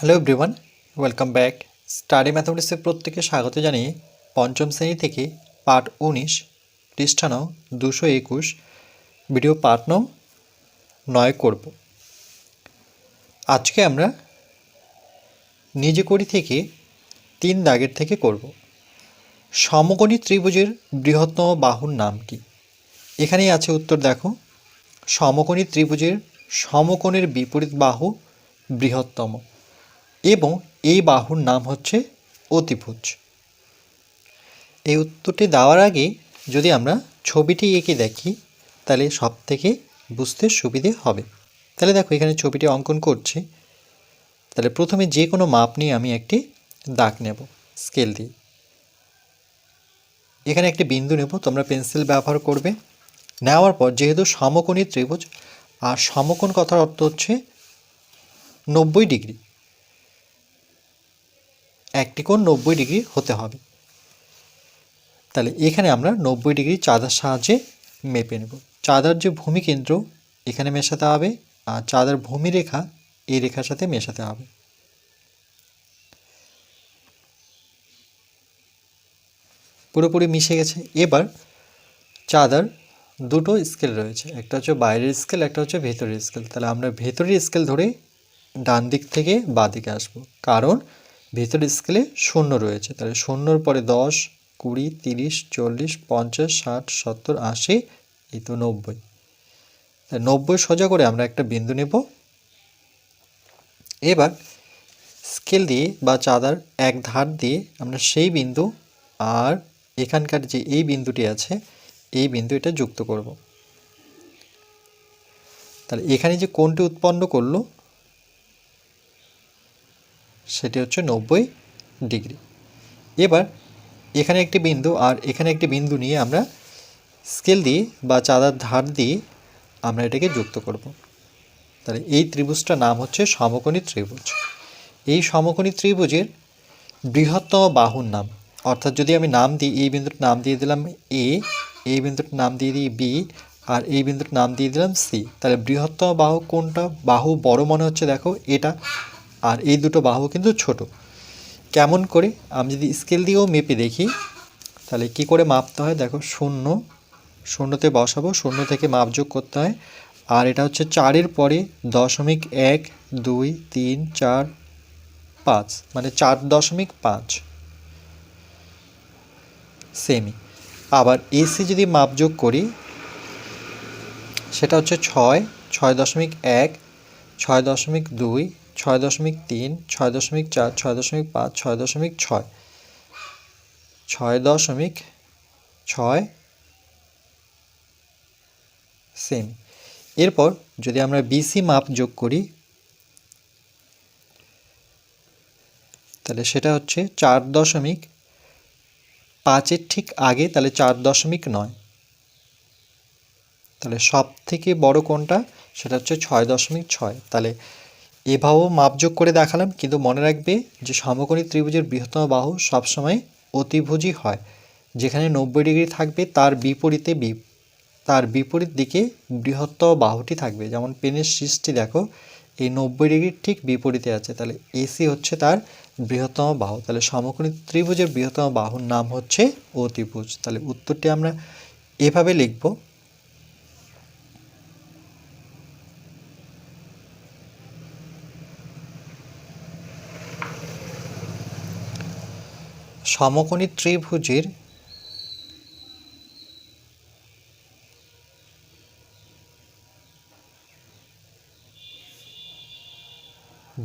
Hello everyone, welcome back. Study ম্যাথমেটিক্সের প্রত্যেকে স্বাগত জানিয়ে পঞ্চম শ্রেণী থেকে পার্ট 19 পৃষ্ঠা নং 221 ভিডিও পার্ট নং 9 করব। আজকে আমরা নিজে করি থেকে 3 দাগের থেকে করব। সমকোণী ত্রিভুজের বৃহত্তম বাহুর নাম কি? এখানেই আছে উত্তর, দেখো। সমকোণী ত্রিভুজের সমকোণের বিপরীত বাহু বৃহত্তম এবং এই বাহুর নাম হচ্ছে অতিভুজ। এই উত্তরটি দেওয়ার আগে যদি আমরা ছবিটি এঁকে দেখি তাহলে সব থেকে বুঝতে সুবিধে হবে। তাহলে দেখো, এখানে ছবিটি অঙ্কন করছি। তাহলে প্রথমে যে কোনো মাপ নিয়ে আমি একটি দাগ নেব স্কেল দিয়ে। এখানে একটি বিন্দু নেব, তোমরা পেন্সিল ব্যবহার করবে। নেওয়ার পর যেহেতু সমকোণী ত্রিভুজ, আর সমকোণ কথার অর্থ হচ্ছে 90 ডিগ্রি, একটি কোণ 90 ডিগ্রি হতে হবে। তাহলে এখানে আমরা 90 ডিগ্রি চাঁদার সাহায্যে মেপে নেব। চাঁদার যে ভূমিকেন্দ্র এখানে মেশাতে হবে, আর চাঁদার ভূমিরেখা এই রেখার সাথে মেশাতে হবে। পুরোপুরি মিশে গেছে। এবার চাঁদার দুটো স্কেল রয়েছে, একটা হচ্ছে বাইরের স্কেল, একটা হচ্ছে ভেতরের স্কেল। তাহলে আমরা ভেতরের স্কেল ধরে ডান দিক থেকে বাঁ দিকে আসবো, কারণ ভেতরের স্কেলে 0 রয়েছে। তাহলে 0-র পরে 10, 20, 30, 40, 50, 60, 70, 80, এই তো 90। 90 সোজা করে আমরা একটা বিন্দু নেব। এবার স্কেল দিয়ে বা চাঁদার এক ধার দিয়ে আমরা সেই বিন্দু আর এখানকার যে এই বিন্দুটি আছে এই বিন্দু এটা যুক্ত করব। তাহলে এখানে যে কোণটি উৎপন্ন করলো সেটি হচ্ছে 90 ডিগ্রি। এবার এখানে একটি বিন্দু আর এখানে একটি বিন্দু নিয়ে আমরা স্কেল দিয়ে বা চাঁদার ধার দিয়ে আমরা এটাকে যুক্ত করব। তাহলে এই ত্রিভুজটার নাম হচ্ছে সমকোণী ত্রিভুজ। এই সমকোণী ত্রিভুজের বৃহত্তম বাহুর নাম, অর্থাৎ যদি আমি নাম দিই, এই বিন্দুর নাম দিয়ে দিলাম এ, এই বিন্দুর নাম দিয়ে দিই বি, আর এই বিন্দুর নাম দিয়ে দিলাম সি। তাহলে বৃহত্তম বাহু কোনটা? বাহু বড় মনে হচ্ছে, দেখো এটা, আর এই দুটো বাহু কিন্তু ছোট। কেমন করে? আমি যদি স্কেল দিয়েও মেপে দেখি তাহলে কি করে মাপতে হয়, দেখো, 0তে বসাবো, 0 থেকে মাপ যোগ করতে হয়। আর এটা হচ্ছে 4-এর পরে 0.1, 2, 3, 4, 5, মানে 4.5 সেমি। আবার এসি যদি মাপ যোগ করি সেটা হচ্ছে 6, 6.1, 6.2, 6.3, 6.4, 6.5, 6.6, 6.6 সেমি। এরপর যদি আমরা বিসি মাপ যোগ করি তাহলে সেটা হচ্ছে 4.5-এর ঠিক আগে, তাহলে 4.9। তাহলে সব থেকে বড় কোণটা সেটা হচ্ছে 6.6। তাহলে এভাবেও মাপযোগ করে দেখালাম, কিন্তু মনে রাখবে যে সমকোণী ত্রিভুজের বৃহত্তম বাহু সবসময় অতিভুজই হয়। যেখানে 90 ডিগ্রি থাকবে তার বিপরীত দিকে বৃহত্তম বাহুটি থাকবে। যেমন পেনের শীষটি দেখো, এই 90 ডিগ্রির ঠিক বিপরীতে আছে, তাহলে এসি হচ্ছে তার বৃহত্তম বাহু। তাহলে সমকোণী ত্রিভুজের বৃহত্তম বাহুর নাম হচ্ছে অতিভুজ। তাহলে উত্তরটি আমরা এভাবে লিখব। সমকোণী ত্রিভুজের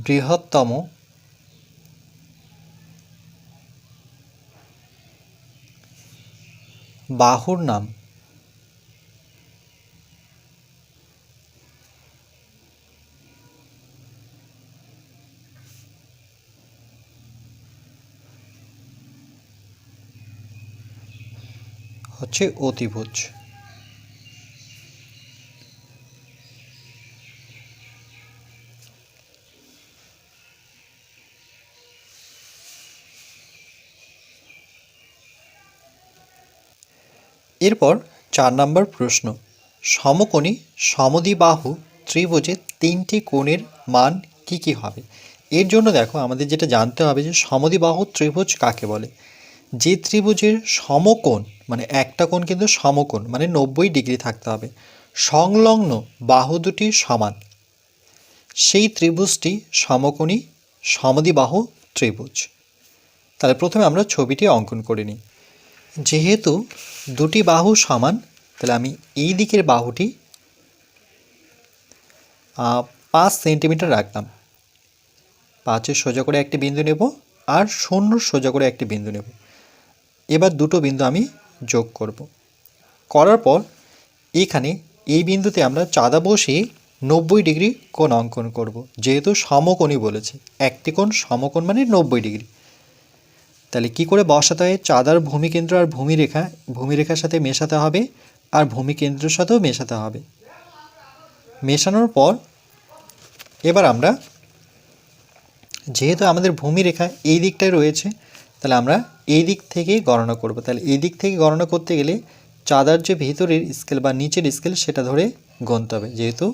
বৃহত্তম বাহুর নাম হচ্ছে অতিভুজ। এরপর 4 নম্বর প্রশ্ন, সমকোণী সমদ্বিবাহু ত্রিভুজের 3টি কোণের মান কি কি হবে? এর জন্য দেখো আমাদের যেটা জানতে হবে যে সমদ্বিবাহু ত্রিভুজ কাকে বলে। যে ত্রিভুজের সমকোণ মানে একটা কোণ কিন্তু সমকোণ মানে 90 ডিগ্রি থাকতে হবে, সংলগ্ন বাহু দুটি সমান, সেই ত্রিভুজটি সমকোণী সমদ্বিবাহু ত্রিভুজ। তাহলে প্রথমে আমরা ছবিটি অঙ্কন করে নিই। যেহেতু দুটি বাহু সমান, তাহলে আমি এই দিকের বাহুটি 5 সেন্টিমিটার রাখলাম। 5-এর সোজা করে একটি বিন্দু নেব আর 0 সোজা করে একটি বিন্দু নেব। এবার দুটো বিন্দু আমি যোগ করব। করার পর এখানে এই বিন্দুতে আমরা চাঁদা বসিয়ে 90 ডিগ্রি কোণ অঙ্কন করব, যেহেতু সমকোণী বলেছে, একটি কোণ সমকোণ মানে 90 ডিগ্রি। তাহলে কি করে বসাতে হয়, চাঁদার ভূমিকেন্দ্র আর ভূমিরেখার সাথে মেশাতে হবে আর ভূমিকেন্দ্রের সাথেও মেশাতে হবে। মেশানোর পর এবার আমরা, যেহেতু আমাদের ভূমিরেখা এই দিকটায় রয়েছে, তাহলে আমরা এই দিক থেকে গণনা করব। তাহলে এই দিক থেকে গণনা করতে গেলে চাঁদার যে ভেতরের স্কেল বা নিচের স্কেল সেটা ধরে গুনতে হবে, যেহেতু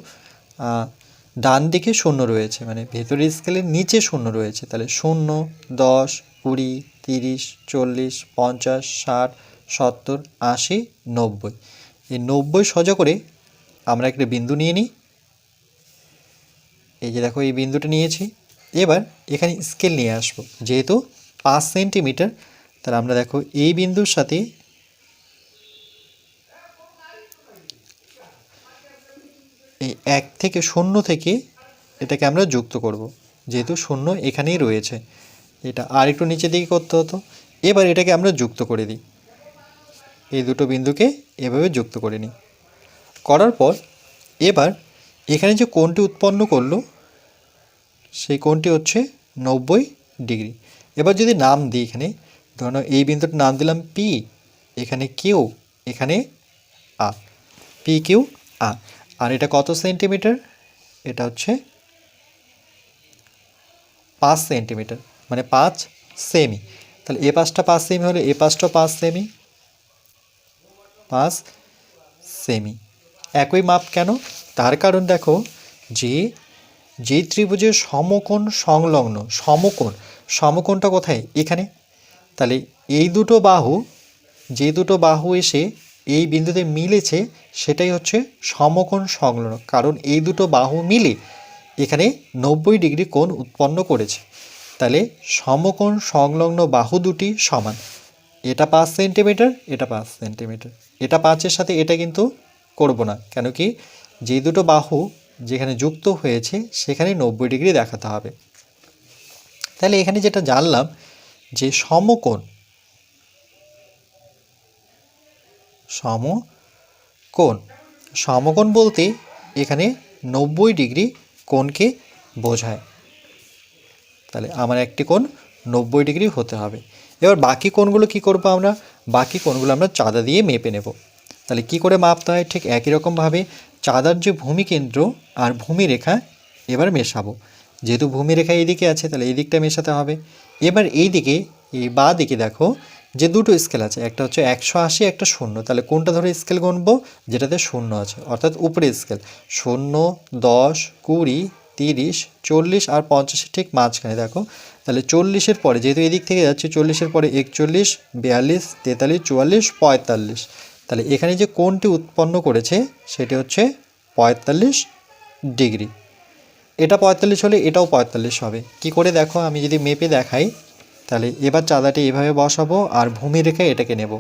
ডান দিকে 0 রয়েছে মানে ভেতরের স্কেলের নিচে 0 রয়েছে। তাহলে 0, 10, 20, 30, 40, 50, 60, 70, 80, 90, এই 90 সোজা করে আমরা একটা বিন্দু নিয়ে নিই। এই যে দেখো এই বিন্দুটা নিয়েছি। এবার এখানে স্কেল নিয়ে আসব, যেহেতু 5 সেন্টিমিটার, তাহলে আমরা দেখো এই বিন্দুর সাথে এই 1 থেকে 0 থেকে এটাকে আমরা যুক্ত করব, যেহেতু 0 এখানেই রয়েছে। এটা আর একটু নিচে দিকে করতে হতো। এবার এটাকে আমরা যুক্ত করে দিই, এই দুটো বিন্দুকে এভাবে যুক্ত করে নিই। করার পর এবার এখানে যে কোণটি উৎপন্ন করলো সেই কোণটি হচ্ছে 90 ডিগ্রি। এবার যদি নাম দিই, এখানে ধরো এই বিন্দুটার নাম দিলাম পি, এখানে কিউ, এখানে আর, পি কিউ আর। আর এটা কত সেন্টিমিটার, এটা হচ্ছে 5 সেন্টিমিটার মানে 5 সেমি। তাহলে এ পাশটা 5 সেমি হলে এ পাশটাও 5 সেমি, 5 সেমি। একই মাপ কেন, তার কারণ দেখো যে ত্রিভুজের সমকোণ সংলগ্ন, সমকোণটা কোথায়, এখানে। তাহলে এই দুটো বাহু, যে দুটো বাহু এসে এই বিন্দুতে মিলেছে সেটাই হচ্ছে সমকোণ সংলগ্ন, কারণ এই দুটো বাহু মিলে এখানে 90 ডিগ্রি কোণ উৎপন্ন করেছে। তাহলে সমকোণ সংলগ্ন বাহু দুটি সমান, এটা 5 সেন্টিমিটার, এটা 5 সেন্টিমিটার। এটা 5-এর সাথে এটা কিন্তু করব না, কেন কি যে দুটো বাহু যেখানে যুক্ত হয়েছে সেখানে 90 ডিগ্রি দেখাতে হবে। তাহলে এখানে যেটা জানলাম যে সমকোণ বলতে এখানে 90 ডিগ্রি কোণকে বোঝায়। তাহলে আমার একটি কোণ 90 ডিগ্রি হতে হবে। এবার বাকি কোণগুলো কি করব, বাকি কোণগুলো আমরা চাঁদা দিয়ে মেপে নেব। তাহলে কি করে মাপতে হয়, ঠিক একই রকমভাবে চাঁদার যে ভূমিকেন্দ্র আর ভূমিরেখা এবার মেশাবো। যেহেতু ভূমিরেখা এই দিকে আছে, তাহলে এই দিকটা মেশাতে হবে। এবার এই দিকে, এই বাঁ দিকে দেখো যে দুটো স্কেল আছে, একটা হচ্ছে 180, একটা 0। তাহলে কোনটা ধরে স্কেল গুনবো, যেটাতে 0 আছে, অর্থাৎ উপরে স্কেল। 0, 10, 20, 30, 40 আর 50 ঠিক মাঝখানে দেখো। তাহলে 40-এর পরে, যেহেতু এদিক থেকে যাচ্ছে, 40-এর পরে 41, 42, 43, 44, 45। তাহলে এখানে যে কোণটি উৎপন্ন করেছে সেটি হচ্ছে 45 ডিগ্রি। এটা 45 হলে এটাও 45 হবে। কি করে দেখো, আমি যদি মেপে দেখাই, তাহলে এবার চাঁদাটি এভাবে বসাবো আর ভূমিরেখায় এটাকে নেব,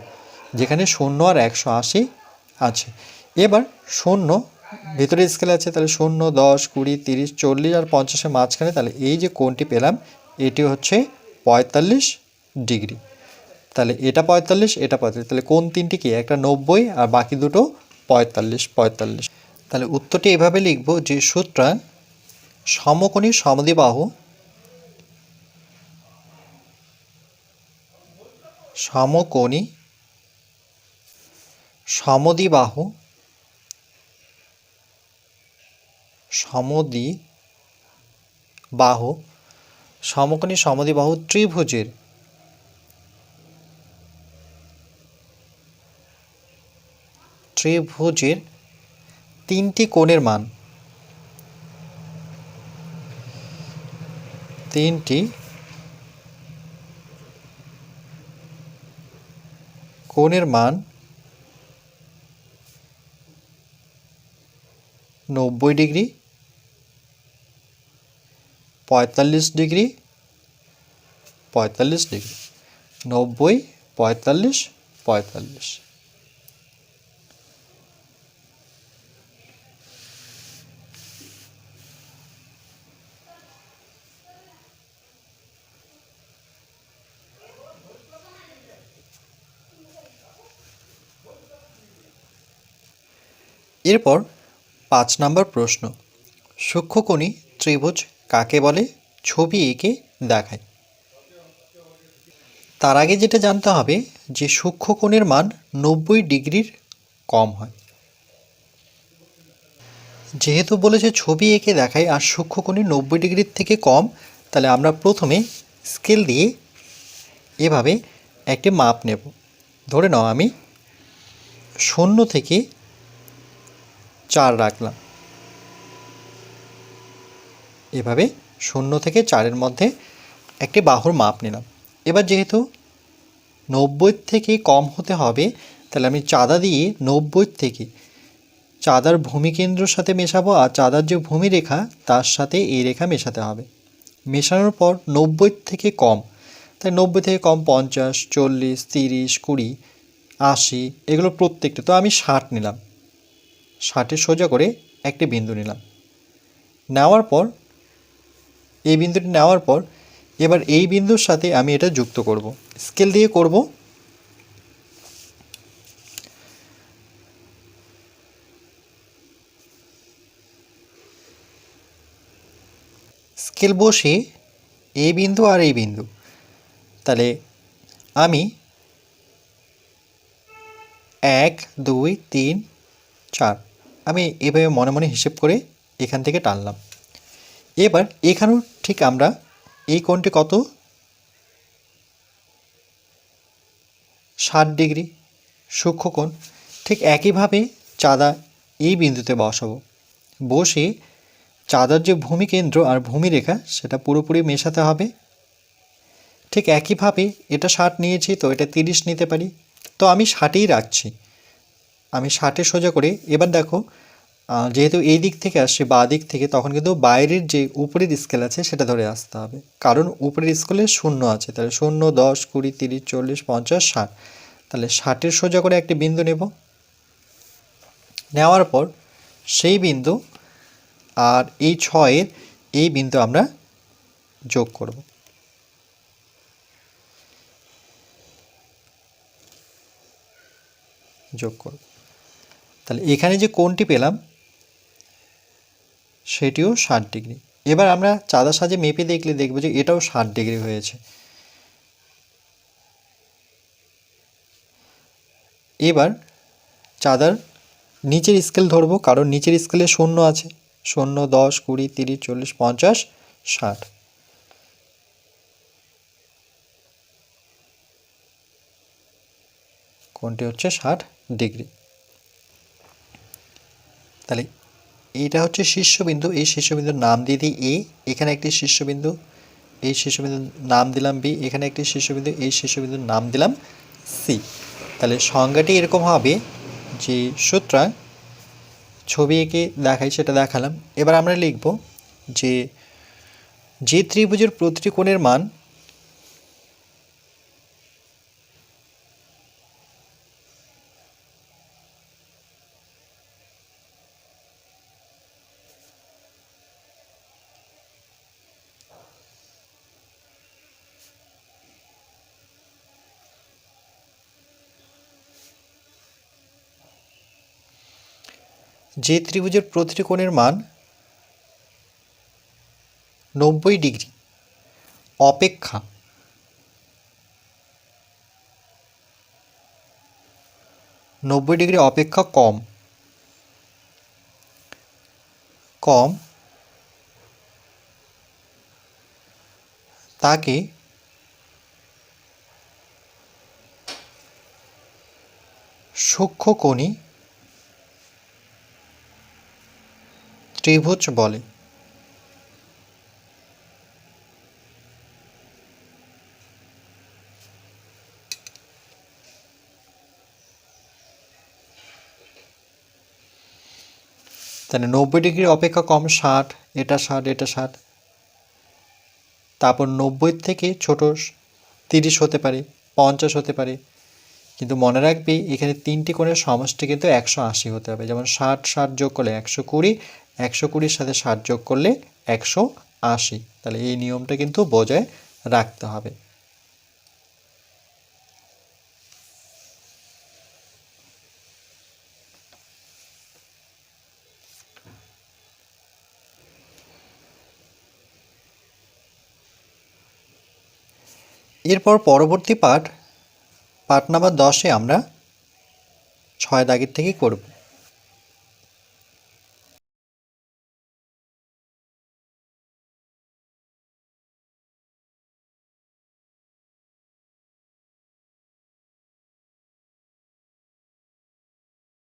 যেখানে 0 আর 180 আছে। এবার 0 ভিতরে স্কেল আছে, তাহলে 0, 10, 20, 30, 40 আর 50-এর মাঝখানে, তাহলে এই যে কোণটি পেলাম এটি হচ্ছে 45 ডিগ্রি। তাহলে এটা 45, এটা 45, তাহলে কোণ তিনটি কি, একটা 90 আর বাকি দুটো 45। তাহলে উত্তরটি এভাবে লিখব যে সুতরাং সমকোণী সমদ্বিবাহু সমকোণী সমদ্বিবাহু ত্রিভুজের তিনটি কোণের মান, তিনটি কোণের মান 90 ডিগ্রি, 45 ডিগ্রি, 45 ডিগ্রি, 90, 45, 45। এরপর 5 নম্বর প্রশ্ন, সূক্ষ্মকোণী ত্রিভুজ কাকে বলে, ছবি এঁকে দেখায়। তার আগে যেটা জানতে হবে যে সূক্ষ্মকোণের মান 90 ডিগ্রির কম হয়। যেহেতু বলেছে ছবি এঁকে দেখায় আর সূক্ষ্মকোণী 90 ডিগ্রির থেকে কম, তাহলে আমরা প্রথমে স্কেল দিয়ে এভাবে একটি মাপ নেব। ধরে নাও আমি 0 থেকে 4 রাখলাম, এভাবে 0 থেকে 4-এর মধ্যে একটি বাহুর মাপ নিলাম। এবার যেহেতু 90 থেকে কম হতে হবে, তাহলে আমি চাঁদা দিয়ে 90 থেকে চাঁদার ভূমিকেন্দ্রর সাথে মেশাবো, আর চাঁদার যে ভূমিরেখা তার সাথে এই রেখা মেশাতে হবে। মেশানোর পর 90 থেকে কম, তাই 90 থেকে কম 50, 40, 30, 20, 80, এগুলো প্রত্যেকটা। তো আমি 60 নিলাম, 60-এর সোজা করে একটি বিন্দু নিলাম। নেওয়ার পর এই বিন্দুটি নেওয়ার পর এবার এই বিন্দুর সাথে আমি এটা যুক্ত করব, স্কেল দিয়ে করব। স্কেল বসে এই বিন্দু আর এই বিন্দু, তাহলে আমি 1, 2, 3, 4 আমি এভাবে মনে মনে হিসেব করে এখান থেকে টানলাম। এবার এখানেও ঠিক আমরা এই কোণটি কত, 60 ডিগ্রি সূক্ষ্মকোণ। ঠিক একইভাবে চাঁদা এই বিন্দুতে বসাবো, বসে চাঁদার যে ভূমিকেন্দ্র আর ভূমিরেখা সেটা পুরোপুরি মেশাতে হবে। ঠিক একইভাবে এটা 60 নিয়েছি, তো এটা 30 নিতে পারি, তো আমি 60ই রাখছি। আমি 60-এ সোজা করে এবার দেখো, যেহেতু এই দিক থেকে আসছে বাঁ দিক থেকে, তখন কিন্তু বাইরের যে উপরের স্কেল আছে সেটা ধরে আসতে হবে, কারণ উপরের স্কেলে 0 আছে। তাহলে 0, 10, 20, 30, 40, 50, 60, তাহলে 60-এর সোজা করে একটি বিন্দু নেব। নেওয়ার পর সেই বিন্দু আর এই 6-এর এই বিন্দু আমরা যোগ করব। তাহলে এখানে যে কোণটি পেলাম সেটিও 60 ডিগ্রি। এবার আমরা চাঁদার সাহায্যে মেপে দেখলে দেখব যে এটাও 60 ডিগ্রি হয়েছে। এবার চাঁদার নিচের স্কেল ধরবো, কারণ নিচের স্কেলে 0 আছে। 0, 10, 20, 30, 40, 50, 60, কোণটি হচ্ছে 60 ডিগ্রি। তাহলে এইটা হচ্ছে শীর্ষবিন্দু, এই শীর্ষবিন্দুর নাম দিয়ে দিই এ, এখানে একটি শীর্ষবিন্দু, এই শীর্ষবিন্দুর নাম দিলাম বি, এখানে একটি শীর্ষবিন্দু, এই শীর্ষবিন্দুর নাম দিলাম সি। তাহলে সংজ্ঞাটি এরকম হবে যে সুতরাং ছবি এঁকে দেখাই সেটা দেখালাম। এবার আমরা লিখব যে ত্রিভুজের প্রতিটি কোণের মান যে ত্রিভুজের প্রতিটি কোণের মান 90 ডিগ্রি অপেক্ষা কম তাকে সূক্ষ্মকোণী ত্রিভুজ বলে। তাহলে 90° অপেক্ষা কম 60, এটা 60, এটা 60। তারপর 90 থেকে ছোট 30 হতে পারে, 50 হতে পারে। কিন্তু মনে রাখবি এখানে 3টি কোণের সমষ্টি কিন্তু 180 হতে হবে। যেমন 60 60 যোগ করলে 120, 120-র সাথে 60 যোগ করলে 180। তাহলে এই নিয়মটা কিন্তু বজায় রাখতে হবে। এরপর পরবর্তী পার্ট নাম্বার 10-এ আমরা 6 দাগের থেকে করব।